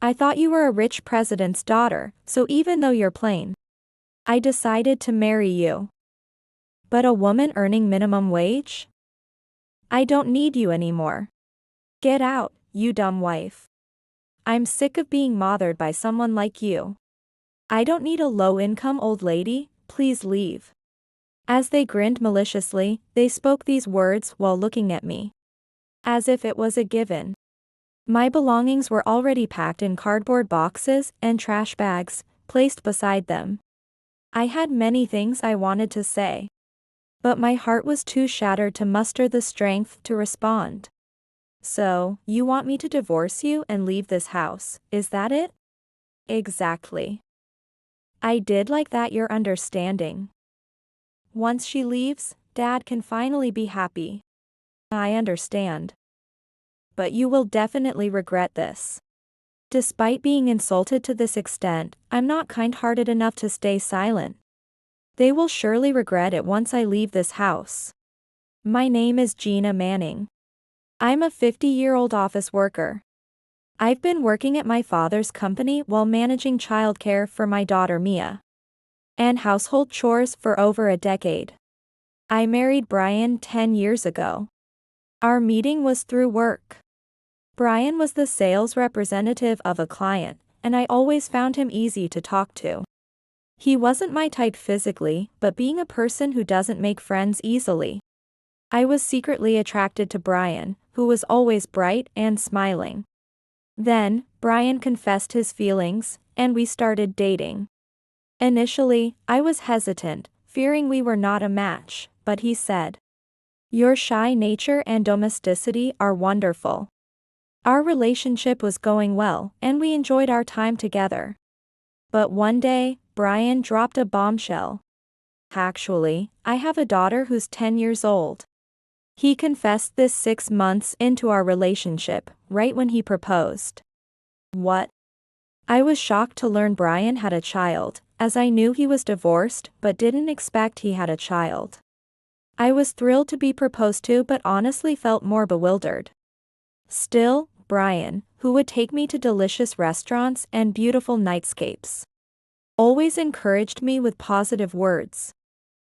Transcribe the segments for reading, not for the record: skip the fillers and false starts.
I thought you were a rich president's daughter, so even though you're plain, I decided to marry you. But a woman earning minimum wage? I don't need you anymore. Get out, you dumb wife. I'm sick of being mothered by someone like you. I don't need a low-income old lady, please leave. As they grinned maliciously, they spoke these words while looking at me. As if it was a given. My belongings were already packed in cardboard boxes and trash bags, placed beside them. I had many things I wanted to say. But my heart was too shattered to muster the strength to respond. So, you want me to divorce you and leave this house, is that it? Exactly. I did like that you're understanding. Once she leaves, Dad can finally be happy. I understand. But you will definitely regret this. Despite being insulted to this extent, I'm not kind-hearted enough to stay silent. They will surely regret it once I leave this house. My name is Gina Manning. I'm a 50-year-old office worker. I've been working at my father's company while managing childcare for my daughter Mia. And household chores for over a decade. I married Brian 10 years ago. Our meeting was through work. Brian was the sales representative of a client, and I always found him easy to talk to. He wasn't my type physically, but being a person who doesn't make friends easily. I was secretly attracted to Brian, who was always bright and smiling. Then, Brian confessed his feelings, and we started dating. Initially, I was hesitant, fearing we were not a match, but he said, "Your shy nature and domesticity are wonderful." Our relationship was going well, and we enjoyed our time together. But one day, Brian dropped a bombshell. Actually, I have a daughter who's 10 years old. He confessed this 6 months into our relationship, right when he proposed. What? I was shocked to learn Brian had a child, as I knew he was divorced but didn't expect he had a child. I was thrilled to be proposed to but honestly felt more bewildered. Still, Brian, who would take me to delicious restaurants and beautiful nightscapes, always encouraged me with positive words.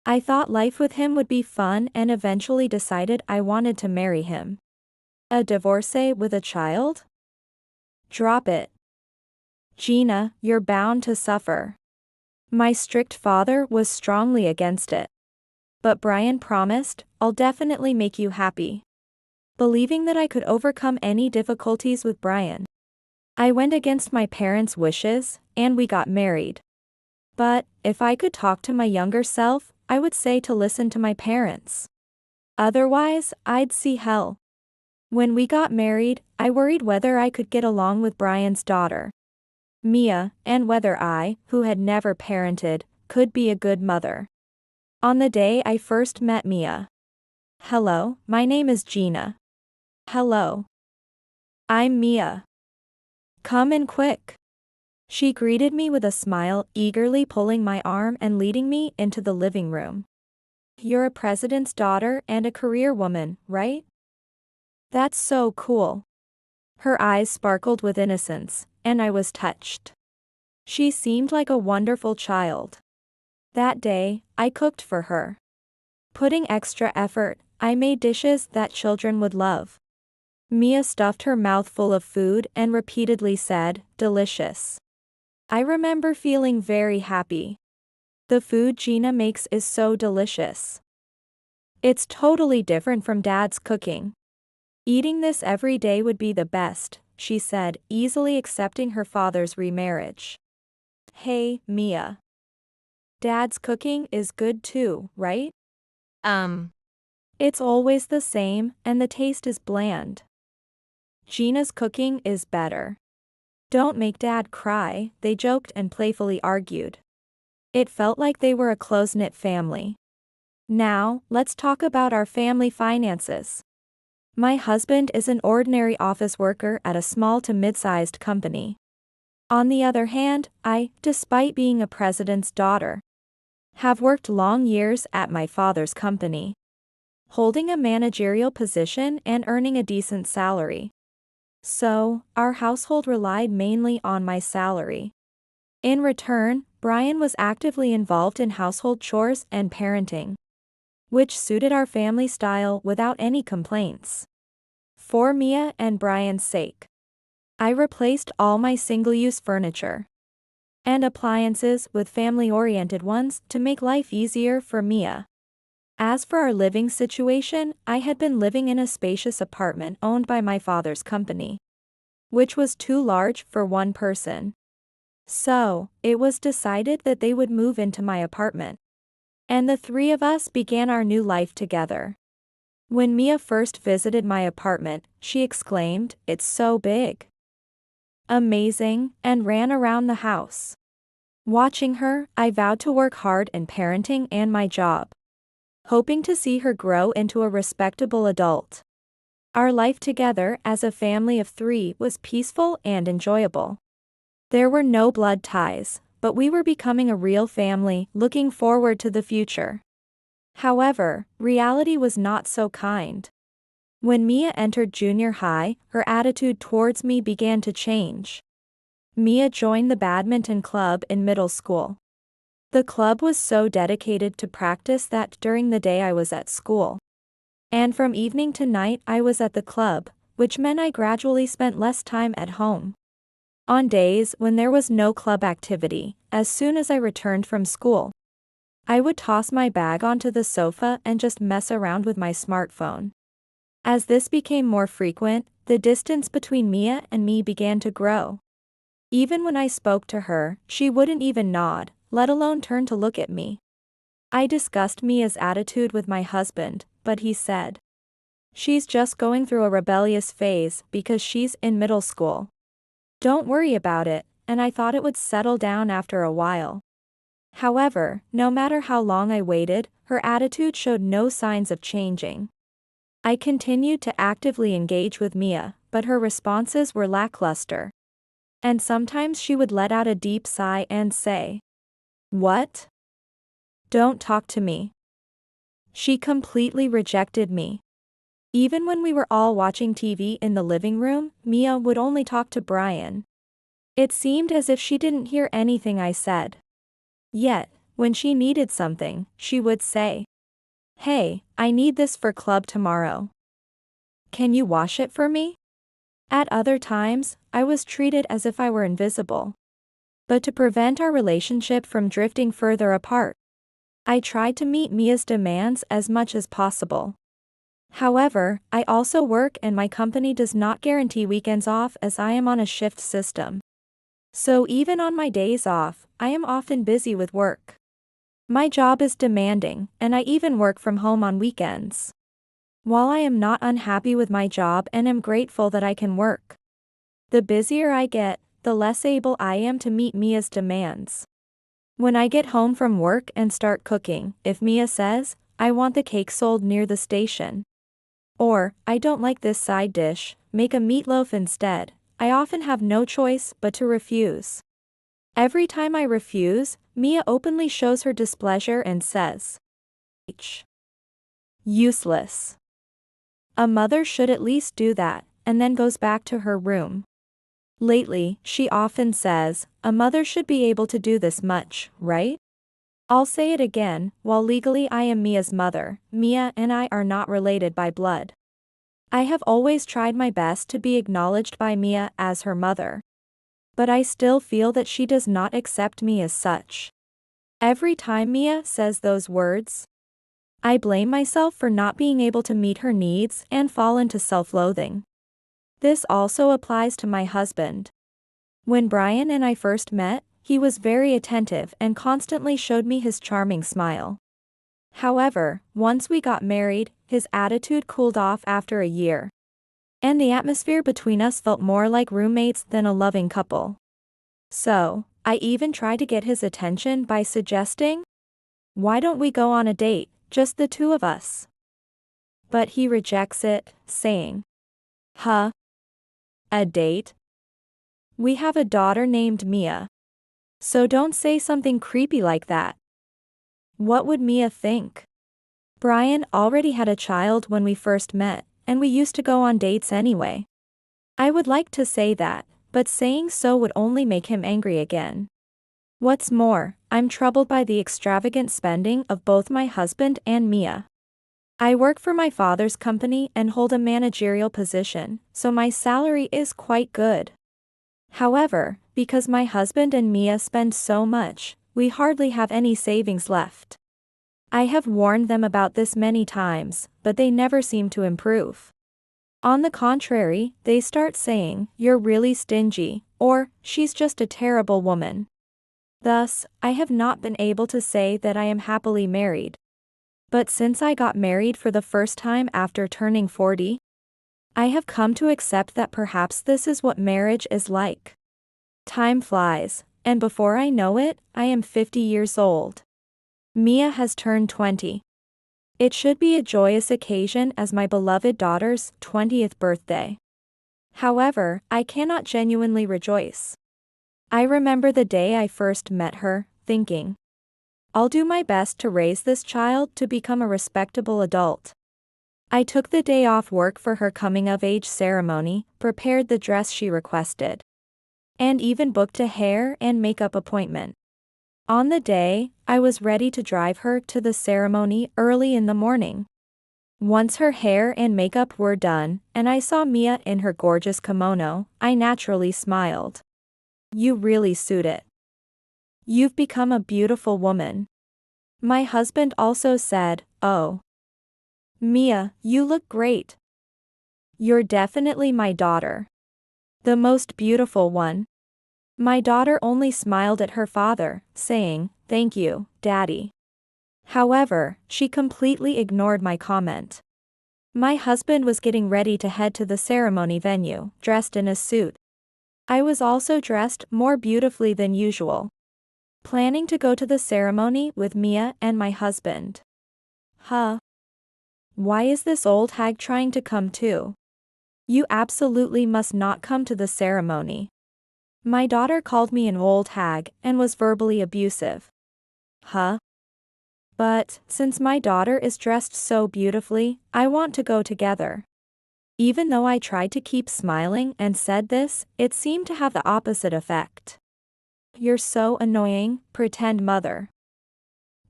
I thought life with him would be fun and eventually decided I wanted to marry him. A divorcee with a child? Drop it. Gina, you're bound to suffer. My strict father was strongly against it. But Brian promised, "I'll definitely make you happy." Believing that I could overcome any difficulties with Brian, I went against my parents' wishes, and we got married. But, if I could talk to my younger self, I would say to listen to my parents. Otherwise, I'd see hell. When we got married, I worried whether I could get along with Brian's daughter, Mia, and whether I, who had never parented, could be a good mother. On the day I first met Mia. "Hello, my name is Gina." "Hello. I'm Mia. Come in quick." She greeted me with a smile, eagerly pulling my arm and leading me into the living room. "You're a president's daughter and a career woman, right?" "That's so cool." Her eyes sparkled with innocence, and I was touched. She seemed like a wonderful child. That day, I cooked for her. Putting extra effort, I made dishes that children would love. Mia stuffed her mouth full of food and repeatedly said, "Delicious." I remember feeling very happy. The food Gina makes is so delicious. It's totally different from Dad's cooking. "Eating this every day would be the best," she said, easily accepting her father's remarriage. "Hey, Mia. Dad's cooking is good too, right?" It's always the same, and the taste is bland." "Gina's cooking is better." "Don't make Dad cry," they joked and playfully argued. It felt like they were a close-knit family. Now, let's talk about our family finances. My husband is an ordinary office worker at a small to mid-sized company. On the other hand, I, despite being a president's daughter, have worked long years at my father's company, holding a managerial position and earning a decent salary. So, our household relied mainly on my salary. In return, Brian was actively involved in household chores and parenting, which suited our family style without any complaints. For Mia and Brian's sake, I replaced all my single-use furniture and appliances with family-oriented ones to make life easier for Mia. As for our living situation, I had been living in a spacious apartment owned by my father's company, which was too large for one person. So, it was decided that they would move into my apartment, and the three of us began our new life together. When Mia first visited my apartment, she exclaimed, "It's so big. Amazing," and ran around the house. Watching her, I vowed to work hard in parenting and my job, hoping to see her grow into a respectable adult. Our life together as a family of three was peaceful and enjoyable. There were no blood ties, but we were becoming a real family, looking forward to the future. However, reality was not so kind. When Mia entered junior high, her attitude towards me began to change. Mia joined the badminton club in middle school. The club was so dedicated to practice that during the day I was at school, and from evening to night I was at the club, which meant I gradually spent less time at home. On days when there was no club activity, as soon as I returned from school, I would toss my bag onto the sofa and just mess around with my smartphone. As this became more frequent, the distance between Mia and me began to grow. Even when I spoke to her, she wouldn't even nod, let alone turn to look at me. I discussed Mia's attitude with my husband, but he said, "She's just going through a rebellious phase because she's in middle school. Don't worry about it," and I thought it would settle down after a while. However, no matter how long I waited, her attitude showed no signs of changing. I continued to actively engage with Mia, but her responses were lackluster. And sometimes she would let out a deep sigh and say, "What? Don't talk to me." She completely rejected me. Even when we were all watching TV in the living room, Mia would only talk to Brian. It seemed as if she didn't hear anything I said. Yet, when she needed something, she would say, "Hey, I need this for club tomorrow. Can you wash it for me?" At other times, I was treated as if I were invisible. But to prevent our relationship from drifting further apart, I tried to meet Mia's demands as much as possible. However, I also work and my company does not guarantee weekends off as I am on a shift system. So even on my days off, I am often busy with work. My job is demanding, and I even work from home on weekends. While I am not unhappy with my job and am grateful that I can work, the busier I get, the less able I am to meet Mia's demands. When I get home from work and start cooking, if Mia says, "I want the cake sold near the station," or, "I don't like this side dish, make a meatloaf instead," I often have no choice but to refuse. Every time I refuse, Mia openly shows her displeasure and says, "Useless. A mother should at least do that," and then goes back to her room. Lately, she often says, "A mother should be able to do this much, right?" I'll say it again, while legally I am Mia's mother, Mia and I are not related by blood. I have always tried my best to be acknowledged by Mia as her mother. But I still feel that she does not accept me as such. Every time Mia says those words, I blame myself for not being able to meet her needs and fall into self-loathing. This also applies to my husband. When Brian and I first met, he was very attentive and constantly showed me his charming smile. However, once we got married, his attitude cooled off after a year, and the atmosphere between us felt more like roommates than a loving couple. So, I even tried to get his attention by suggesting, "Why don't we go on a date, just the two of us?" But he rejects it, saying, "Huh? A date? We have a daughter named Mia. So don't say something creepy like that." What would Mia think? Brian already had a child when we first met, and we used to go on dates anyway. I would like to say that, but saying so would only make him angry again. What's more, I'm troubled by the extravagant spending of both my husband and Mia. I work for my father's company and hold a managerial position, so my salary is quite good. However, because my husband and Mia spend so much, we hardly have any savings left. I have warned them about this many times, but they never seem to improve. On the contrary, they start saying, "You're really stingy," or, "She's just a terrible woman." Thus, I have not been able to say that I am happily married. But since I got married for the first time after turning 40, I have come to accept that perhaps this is what marriage is like. Time flies, and before I know it, I am 50 years old. Mia has turned 20. It should be a joyous occasion as my beloved daughter's 20th birthday. However, I cannot genuinely rejoice. I remember the day I first met her, thinking, I'll do my best to raise this child to become a respectable adult. I took the day off work for her coming-of-age ceremony, prepared the dress she requested, and even booked a hair and makeup appointment. On the day, I was ready to drive her to the ceremony early in the morning. Once her hair and makeup were done, and I saw Mia in her gorgeous kimono, I naturally smiled. You really suit it. You've become a beautiful woman. My husband also said, "Oh, Mia, you look great. You're definitely my daughter. The most beautiful one." My daughter only smiled at her father, saying, "Thank you, Daddy." However, she completely ignored my comment. My husband was getting ready to head to the ceremony venue, dressed in a suit. I was also dressed more beautifully than usual, planning to go to the ceremony with Mia and my husband. Why is this old hag trying to come too? You absolutely must not come to the ceremony. My daughter called me an old hag and was verbally abusive. But, since my daughter is dressed so beautifully, I want to go together. Even though I tried to keep smiling and said this, it seemed to have the opposite effect. You're so annoying, pretend mother.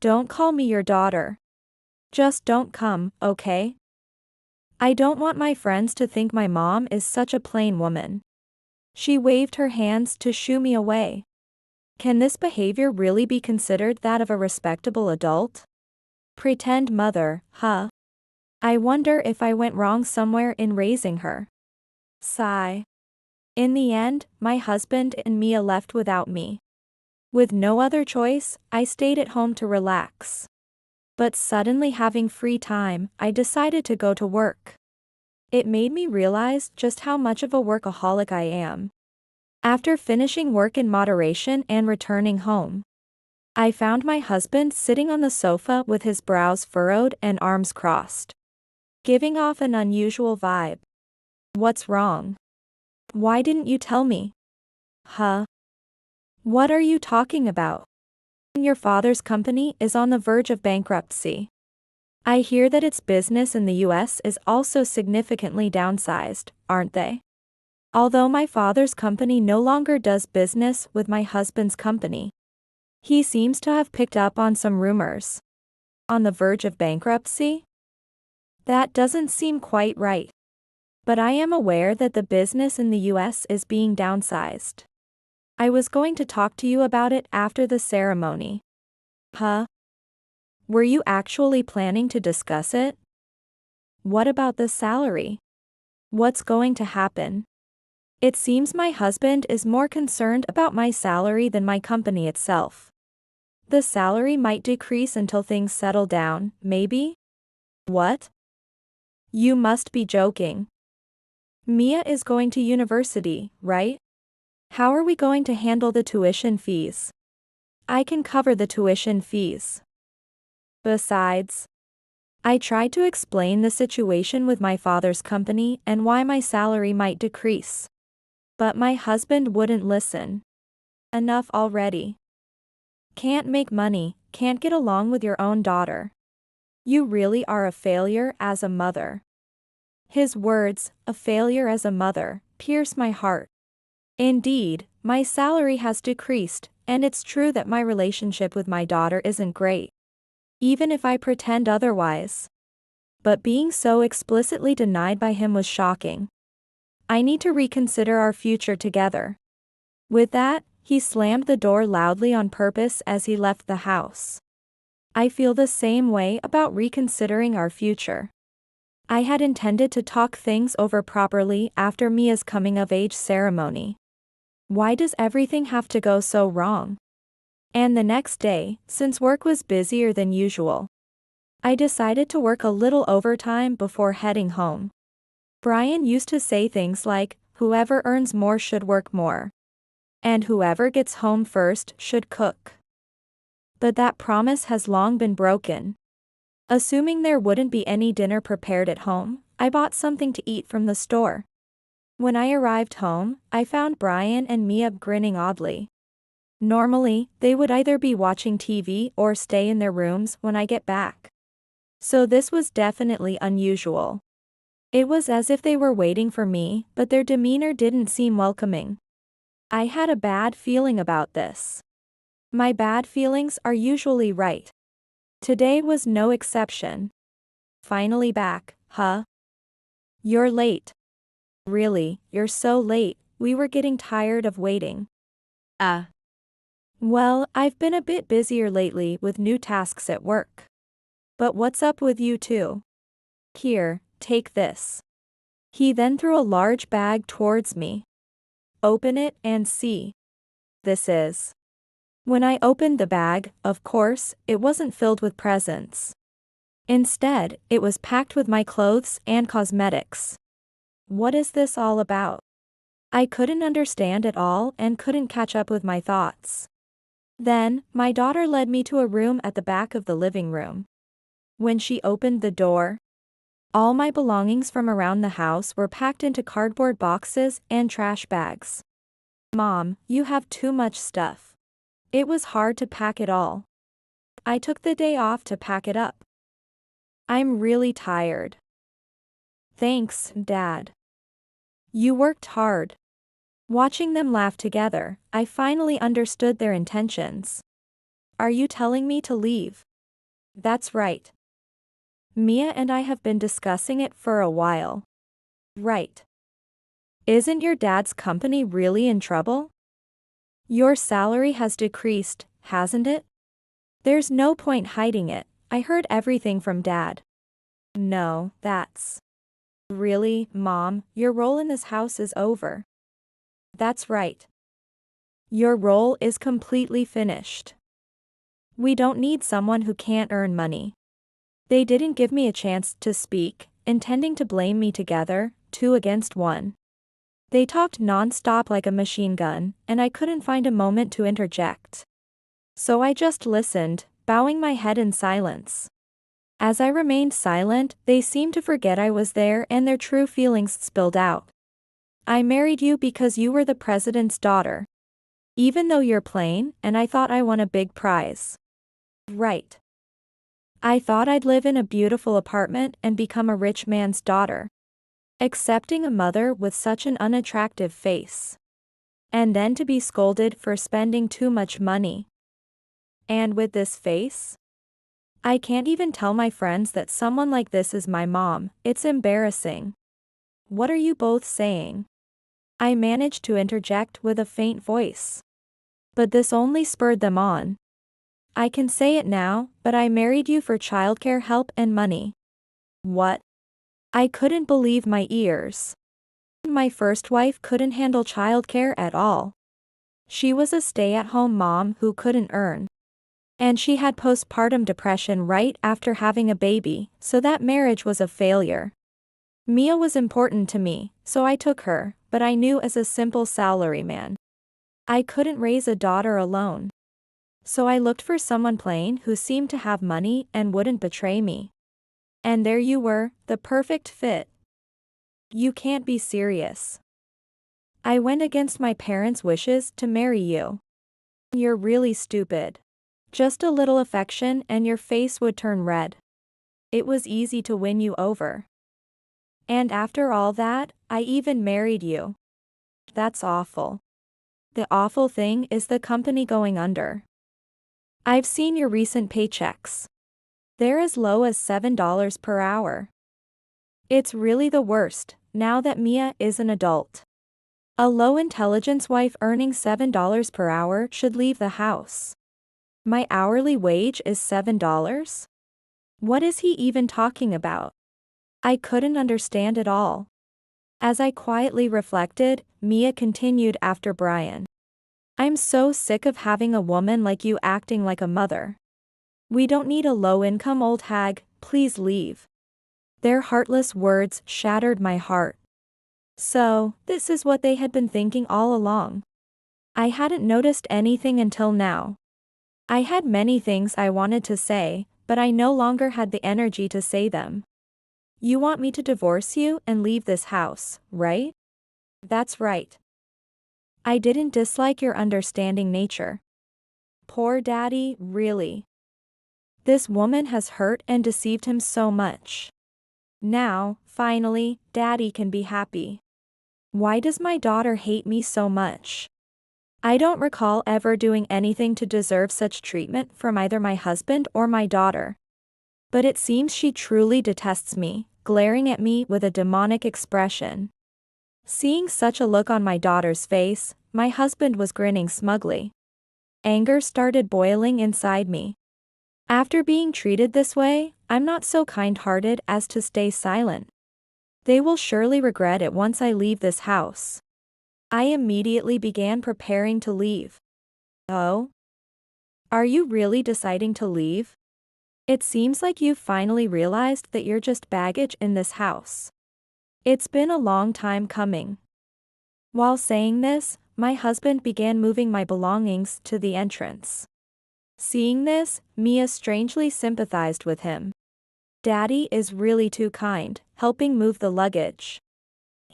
Don't call me your daughter. Just don't come, okay? I don't want my friends to think my mom is such a plain woman. She waved her hands to shoo me away. Can this behavior really be considered that of a respectable adult? Pretend mother, I wonder if I went wrong somewhere in raising her. Sigh. In the end, my husband and Mia left without me. With no other choice, I stayed at home to relax. But suddenly having free time, I decided to go to work. It made me realize just how much of a workaholic I am. After finishing work in moderation and returning home, I found my husband sitting on the sofa with his brows furrowed and arms crossed, giving off an unusual vibe. What's wrong? Why didn't you tell me? What are you talking about? Your father's company is on the verge of bankruptcy. I hear that its business in the US is also significantly downsized, aren't they? Although my father's company no longer does business with my husband's company, he seems to have picked up on some rumors. On the verge of bankruptcy? That doesn't seem quite right. But I am aware that the business in the US is being downsized. I was going to talk to you about it after the ceremony. Were you actually planning to discuss it? What about the salary? What's going to happen? It seems my husband is more concerned about my salary than my company itself. The salary might decrease until things settle down, maybe? What? You must be joking. Mia is going to university, right? How are we going to handle the tuition fees? I can cover the tuition fees. Besides, I tried to explain the situation with my father's company and why my salary might decrease. But my husband wouldn't listen. Enough already. Can't make money, can't get along with your own daughter. You really are a failure as a mother. His words, a failure as a mother, pierce my heart. Indeed, my salary has decreased, and it's true that my relationship with my daughter isn't great. Even if I pretend otherwise. But being so explicitly denied by him was shocking. I need to reconsider our future together. With that, he slammed the door loudly on purpose as he left the house. I feel the same way about reconsidering our future. I had intended to talk things over properly after Mia's coming-of-age ceremony. Why does everything have to go so wrong? And the next day, since work was busier than usual, I decided to work a little overtime before heading home. Brian used to say things like, "Whoever earns more should work more. And whoever gets home first should cook." But that promise has long been broken. Assuming there wouldn't be any dinner prepared at home, I bought something to eat from the store. When I arrived home, I found Brian and Mia grinning oddly. Normally, they would either be watching TV or stay in their rooms when I get back. So this was definitely unusual. It was as if they were waiting for me, but their demeanor didn't seem welcoming. I had a bad feeling about this. My bad feelings are usually right. Today was no exception. Finally back, huh? You're late. Really, you're so late, we were getting tired of waiting. Well, I've been a bit busier lately with new tasks at work. But what's up with you two? Here, take this. He then threw a large bag towards me. Open it and see. This is. When I opened the bag, of course, it wasn't filled with presents. Instead, it was packed with my clothes and cosmetics. What is this all about? I couldn't understand it all and couldn't catch up with my thoughts. Then, my daughter led me to a room at the back of the living room. When she opened the door, all my belongings from around the house were packed into cardboard boxes and trash bags. Mom, you have too much stuff. It was hard to pack it all. I took the day off to pack it up. I'm really tired. Thanks, Dad. You worked hard. Watching them laugh together, I finally understood their intentions. Are you telling me to leave? That's right. Mia and I have been discussing it for a while. Right. Isn't your dad's company really in trouble? Your salary has decreased, hasn't it? There's no point hiding it, I heard everything from Dad. No, that's. Really, Mom, your role in this house is over. That's right. Your role is completely finished. We don't need someone who can't earn money. They didn't give me a chance to speak, intending to blame me together, 2 against 1. They talked non-stop like a machine gun, and I couldn't find a moment to interject. So I just listened, bowing my head in silence. As I remained silent, they seemed to forget I was there and their true feelings spilled out. I married you because you were the president's daughter. Even though you're plain, and I thought I won a big prize. Right. I thought I'd live in a beautiful apartment and become a rich man's daughter. Accepting a mother with such an unattractive face. And then to be scolded for spending too much money. And with this face? I can't even tell my friends that someone like this is my mom, it's embarrassing. What are you both saying? I managed to interject with a faint voice. But this only spurred them on. I can say it now, but I married you for childcare help and money. What? I couldn't believe my ears. My first wife couldn't handle childcare at all. She was a stay-at-home mom who couldn't earn. And she had postpartum depression right after having a baby, so that marriage was a failure. Mia was important to me, so I took her, but I knew as a simple salaryman, I couldn't raise a daughter alone. So I looked for someone plain who seemed to have money and wouldn't betray me. And there you were, the perfect fit. You can't be serious. I went against my parents' wishes to marry you. You're really stupid. Just a little affection and your face would turn red. It was easy to win you over. And after all that, I even married you. That's awful. The awful thing is the company going under. I've seen your recent paychecks. They're as low as $7 per hour. It's really the worst, now that Mia is an adult. A low-intelligence wife earning $7 per hour should leave the house. My hourly wage is $7? What is he even talking about? I couldn't understand it all. As I quietly reflected, Mia continued after Brian. I'm so sick of having a woman like you acting like a mother. We don't need a low-income old hag, please leave. Their heartless words shattered my heart. So, this is what they had been thinking all along. I hadn't noticed anything until now. I had many things I wanted to say, but I no longer had the energy to say them. You want me to divorce you and leave this house, right? That's right. I didn't dislike your understanding nature. Poor Daddy, really. This woman has hurt and deceived him so much. Now, finally, Daddy can be happy. Why does my daughter hate me so much? I don't recall ever doing anything to deserve such treatment from either my husband or my daughter. But it seems she truly detests me, glaring at me with a demonic expression. Seeing such a look on my daughter's face, my husband was grinning smugly. Anger started boiling inside me. After being treated this way, I'm not so kind-hearted as to stay silent. They will surely regret it once I leave this house. I immediately began preparing to leave. Oh? Are you really deciding to leave? It seems like you've finally realized that you're just baggage in this house. It's been a long time coming. While saying this, my husband began moving my belongings to the entrance. Seeing this, Mia strangely sympathized with him. Daddy is really too kind, helping move the luggage.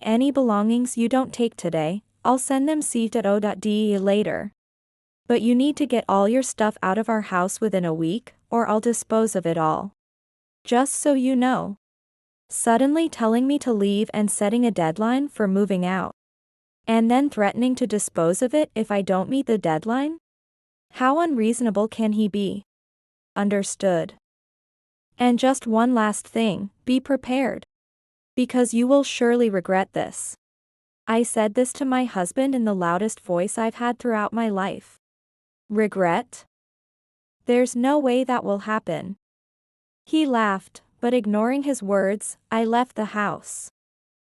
Any belongings you don't take today, I'll send them c.o.de later. But you need to get all your stuff out of our house within a week, or I'll dispose of it all. Just so you know. Suddenly telling me to leave and setting a deadline for moving out. And then threatening to dispose of it if I don't meet the deadline? How unreasonable can he be? Understood. And just one last thing, be prepared. Because you will surely regret this. I said this to my husband in the loudest voice I've had throughout my life. Regret? There's no way that will happen. He laughed, but ignoring his words, I left the house.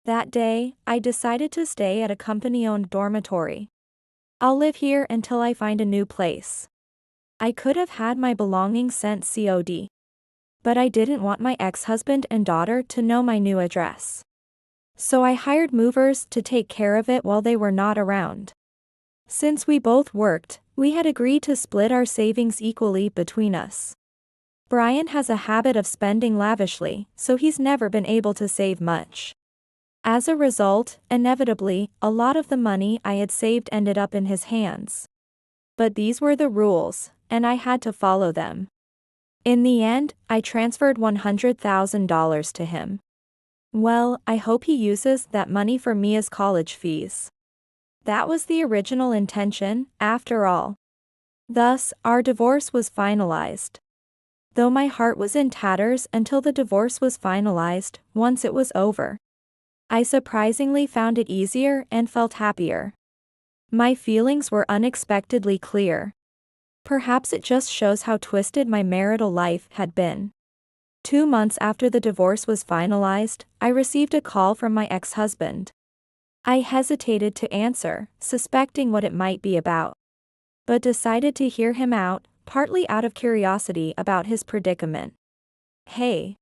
That day, I decided to stay at a company-owned dormitory. I'll live here until I find a new place. I could have had my belongings sent COD. But I didn't want my ex-husband and daughter to know my new address. So I hired movers to take care of it while they were not around. Since we both worked, we had agreed to split our savings equally between us. Brian has a habit of spending lavishly, so he's never been able to save much. As a result, inevitably, a lot of the money I had saved ended up in his hands. But these were the rules, and I had to follow them. In the end, I transferred $100,000 to him. Well, I hope he uses that money for Mia's college fees. That was the original intention, after all. Thus, our divorce was finalized. Though my heart was in tatters until the divorce was finalized, once it was over, I surprisingly found it easier and felt happier. My feelings were unexpectedly clear. Perhaps it just shows how twisted my marital life had been. 2 months after the divorce was finalized, I received a call from my ex-husband. I hesitated to answer, suspecting what it might be about. But decided to hear him out, partly out of curiosity about his predicament. Hey.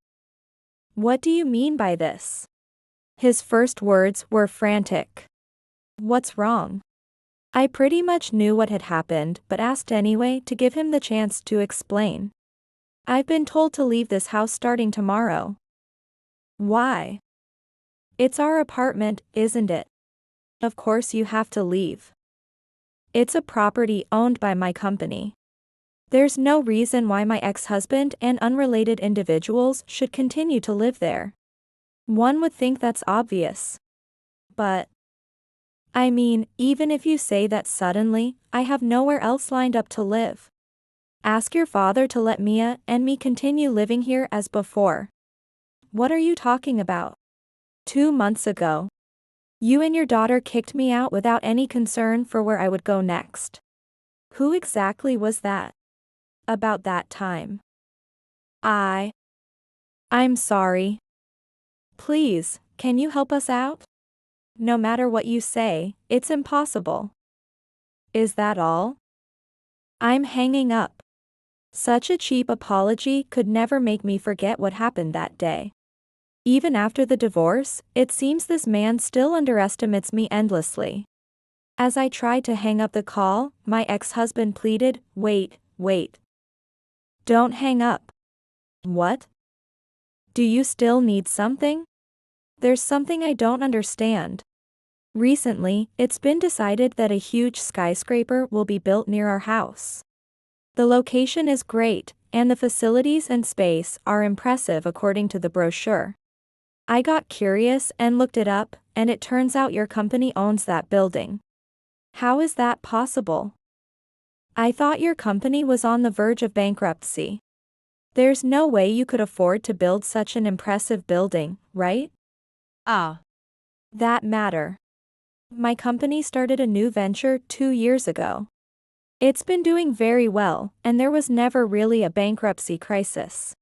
What do you mean by this? His first words were frantic. What's wrong? I pretty much knew what had happened but asked anyway to give him the chance to explain. I've been told to leave this house starting tomorrow. Why? It's our apartment, isn't it? Of course you have to leave. It's a property owned by my company. There's no reason why my ex-husband and unrelated individuals should continue to live there. One would think that's obvious. But I mean, even if you say that suddenly, I have nowhere else lined up to live. Ask your father to let Mia and me continue living here as before. What are you talking about? 2 months ago. You and your daughter kicked me out without any concern for where I would go next. Who exactly was that? About that time. I'm sorry. Please, can you help us out? No matter what you say, it's impossible. Is that all? I'm hanging up. Such a cheap apology could never make me forget what happened that day. Even after the divorce, it seems this man still underestimates me endlessly. As I tried to hang up the call, my ex-husband pleaded, wait. Don't hang up. What? Do you still need something? There's something I don't understand. Recently, it's been decided that a huge skyscraper will be built near our house. The location is great, and the facilities and space are impressive according to the brochure. I got curious and looked it up, and it turns out your company owns that building. How is that possible? I thought your company was on the verge of bankruptcy. There's no way you could afford to build such an impressive building, right? That matter. My company started a new venture 2 years ago. It's been doing very well, and there was never really a bankruptcy crisis.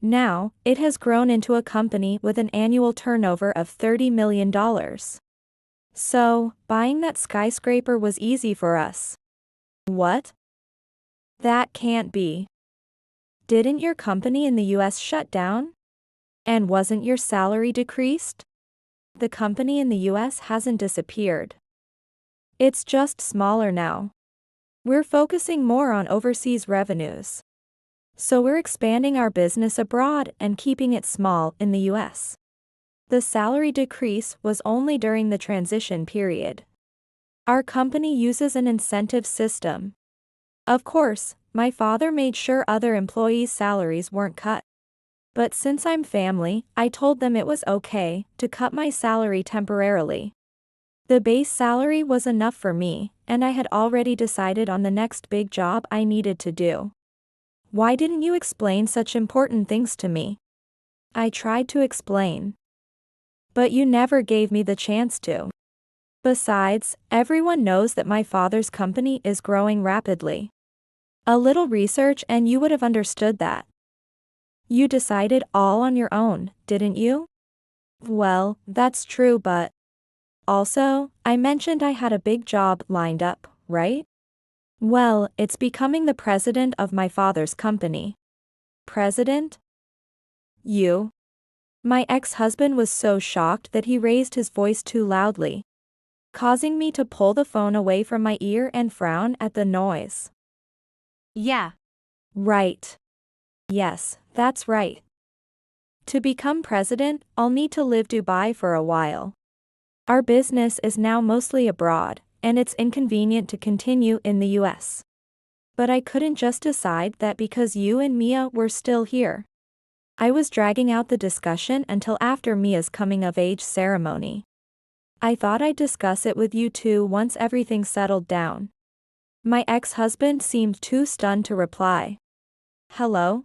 Now, it has grown into a company with an annual turnover of $30 million. So, buying that skyscraper was easy for us. What? That can't be. Didn't your company in the US shut down? And wasn't your salary decreased? The company in the US hasn't disappeared. It's just smaller now. We're focusing more on overseas revenues. So we're expanding our business abroad and keeping it small in the US. The salary decrease was only during the transition period. Our company uses an incentive system. Of course, my father made sure other employees' salaries weren't cut. But since I'm family, I told them it was okay to cut my salary temporarily. The base salary was enough for me, and I had already decided on the next big job I needed to do. Why didn't you explain such important things to me? I tried to explain. But you never gave me the chance to. Besides, everyone knows that my father's company is growing rapidly. A little research and you would have understood that. You decided all on your own, didn't you? Well, that's true, but also, I mentioned I had a big job lined up, right? Well, it's becoming the president of my father's company. President? You? My ex-husband was so shocked that he raised his voice too loudly, causing me to pull the phone away from my ear and frown at the noise. Yeah. Right. Yes, that's right. To become president, I'll need to live Dubai for a while. Our business is now mostly abroad, and it's inconvenient to continue in the US. But I couldn't just decide that because you and Mia were still here. I was dragging out the discussion until after Mia's coming-of-age ceremony. I thought I'd discuss it with you two once everything settled down. My ex-husband seemed too stunned to reply. Hello?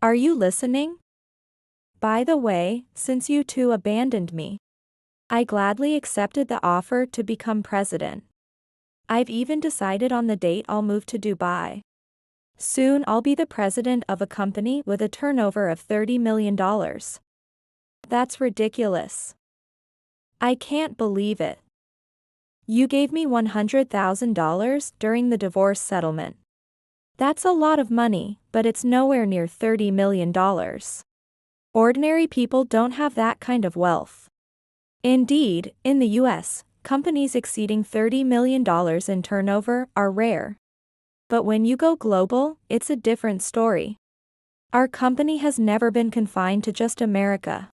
Are you listening? By the way, since you two abandoned me, I gladly accepted the offer to become president. I've even decided on the date I'll move to Dubai. Soon I'll be the president of a company with a turnover of $30 million. That's ridiculous. I can't believe it. You gave me $100,000 during the divorce settlement. That's a lot of money, but it's nowhere near $30 million. Ordinary people don't have that kind of wealth. Indeed, in the US, companies exceeding $30 million in turnover are rare. But when you go global, it's a different story. Our company has never been confined to just America.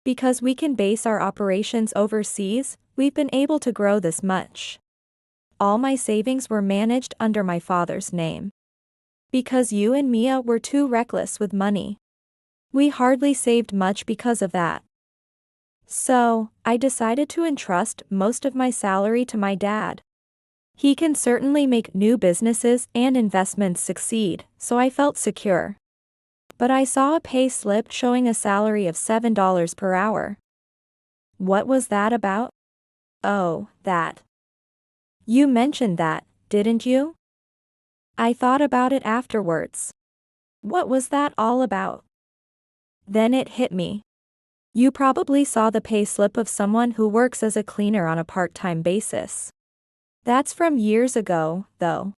Because we can base our operations overseas, we've been able to grow this much. All my savings were managed under my father's name. Because you and Mia were too reckless with money. We hardly saved much because of that. So, I decided to entrust most of my salary to my dad. He can certainly make new businesses and investments succeed, so I felt secure. But I saw a pay slip showing a salary of $7 per hour. What was that about? Oh, that. You mentioned that, didn't you? I thought about it afterwards. What was that all about? Then it hit me. You probably saw the pay slip of someone who works as a cleaner on a part-time basis. That's from years ago, though.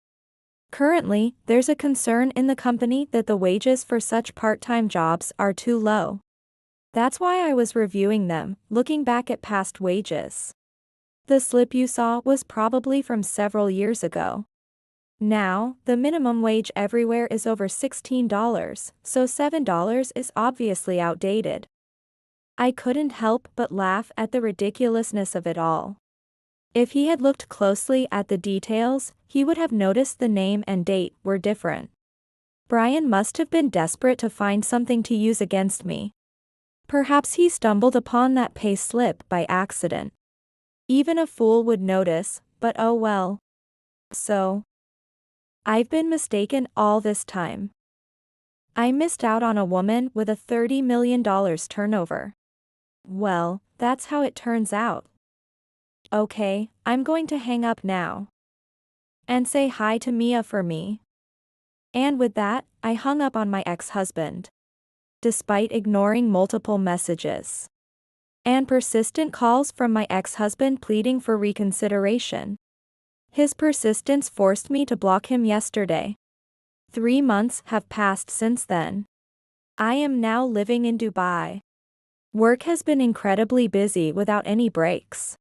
Currently, there's a concern in the company that the wages for such part-time jobs are too low. That's why I was reviewing them, looking back at past wages. The slip you saw was probably from several years ago. Now, the minimum wage everywhere is over $16, so $7 is obviously outdated. I couldn't help but laugh at the ridiculousness of it all. If he had looked closely at the details, he would have noticed the name and date were different. Brian must have been desperate to find something to use against me. Perhaps he stumbled upon that pay slip by accident. Even a fool would notice, but oh well. So, I've been mistaken all this time. I missed out on a woman with a $30 million turnover. Well, that's how it turns out. Okay, I'm going to hang up now. And say hi to Mia for me. And with that, I hung up on my ex-husband. Despite ignoring multiple messages and persistent calls from my ex-husband pleading for reconsideration. His persistence forced me to block him yesterday. 3 months have passed since then. I am now living in Dubai. Work has been incredibly busy without any breaks.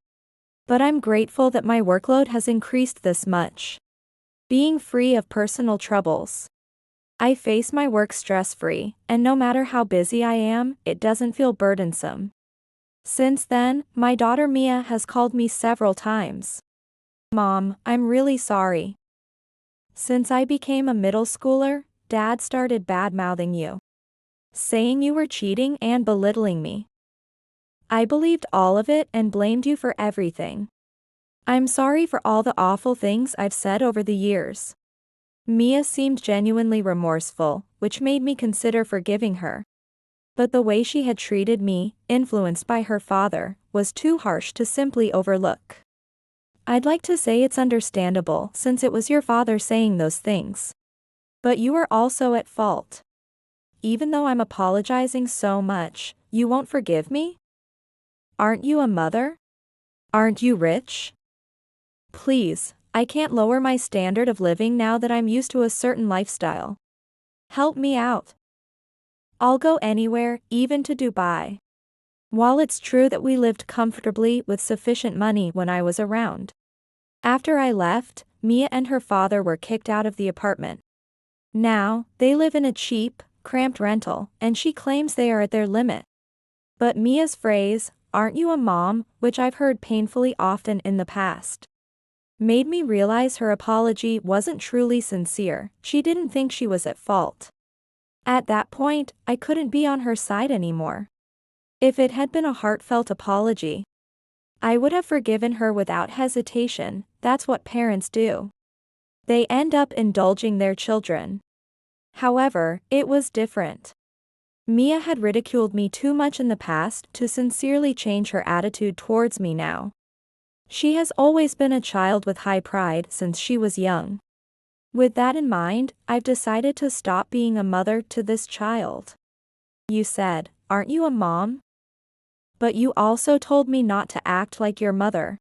But I'm grateful that my workload has increased this much. Being free of personal troubles. I face my work stress-free, and no matter how busy I am, it doesn't feel burdensome. Since then, my daughter Mia has called me several times. Mom, I'm really sorry. Since I became a middle schooler, Dad started bad-mouthing you. Saying you were cheating and belittling me. I believed all of it and blamed you for everything. I'm sorry for all the awful things I've said over the years. Mia seemed genuinely remorseful, which made me consider forgiving her. But the way she had treated me, influenced by her father, was too harsh to simply overlook. I'd like to say it's understandable since it was your father saying those things. But you are also at fault. Even though I'm apologizing so much, you won't forgive me? Aren't you a mother? Aren't you rich? Please, I can't lower my standard of living now that I'm used to a certain lifestyle. Help me out. I'll go anywhere, even to Dubai. While it's true that we lived comfortably with sufficient money when I was around. After I left, Mia and her father were kicked out of the apartment. Now, they live in a cheap, cramped rental, and she claims they are at their limit. But Mia's phrase, "Aren't you a mom?" which I've heard painfully often in the past, made me realize her apology wasn't truly sincere. She didn't think she was at fault. At that point, I couldn't be on her side anymore. If it had been a heartfelt apology, I would have forgiven her without hesitation. That's what parents do. They end up indulging their children. However, it was different. Mia had ridiculed me too much in the past to sincerely change her attitude towards me now. She has always been a child with high pride since she was young. With that in mind, I've decided to stop being a mother to this child. You said, "Aren't you a mom?" But you also told me not to act like your mother.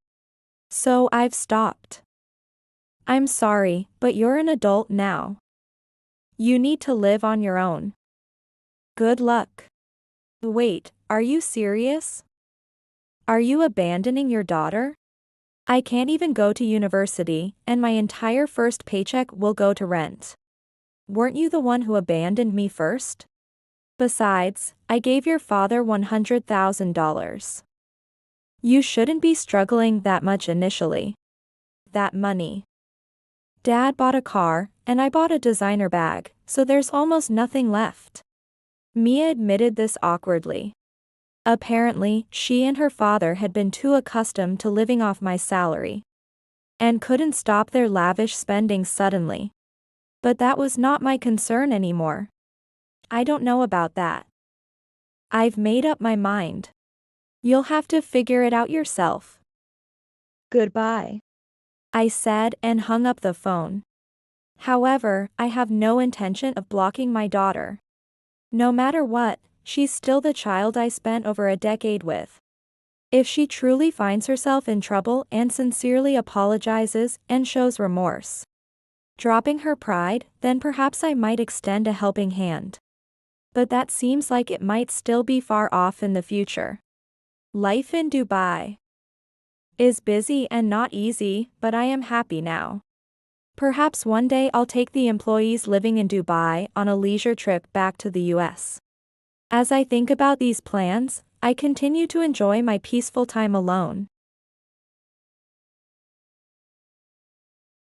So I've stopped. I'm sorry, but you're an adult now. You need to live on your own. Good luck. Wait, are you serious? Are you abandoning your daughter? I can't even go to university, and my entire first paycheck will go to rent. Weren't you the one who abandoned me first? Besides, I gave your father $100,000. You shouldn't be struggling that much initially. That money. Dad bought a car, and I bought a designer bag, so there's almost nothing left. Mia admitted this awkwardly. Apparently, she and her father had been too accustomed to living off my salary and couldn't stop their lavish spending suddenly. But that was not my concern anymore. I don't know about that. I've made up my mind. You'll have to figure it out yourself. Goodbye, I said and hung up the phone. However, I have no intention of blocking my daughter. No matter what, she's still the child I spent over a decade with. If she truly finds herself in trouble and sincerely apologizes and shows remorse, dropping her pride, then perhaps I might extend a helping hand. But that seems like it might still be far off in the future. Life in Dubai is busy and not easy, but I am happy now. Perhaps one day I'll take the employees living in Dubai on a leisure trip back to the US. As I think about these plans, I continue to enjoy my peaceful time alone.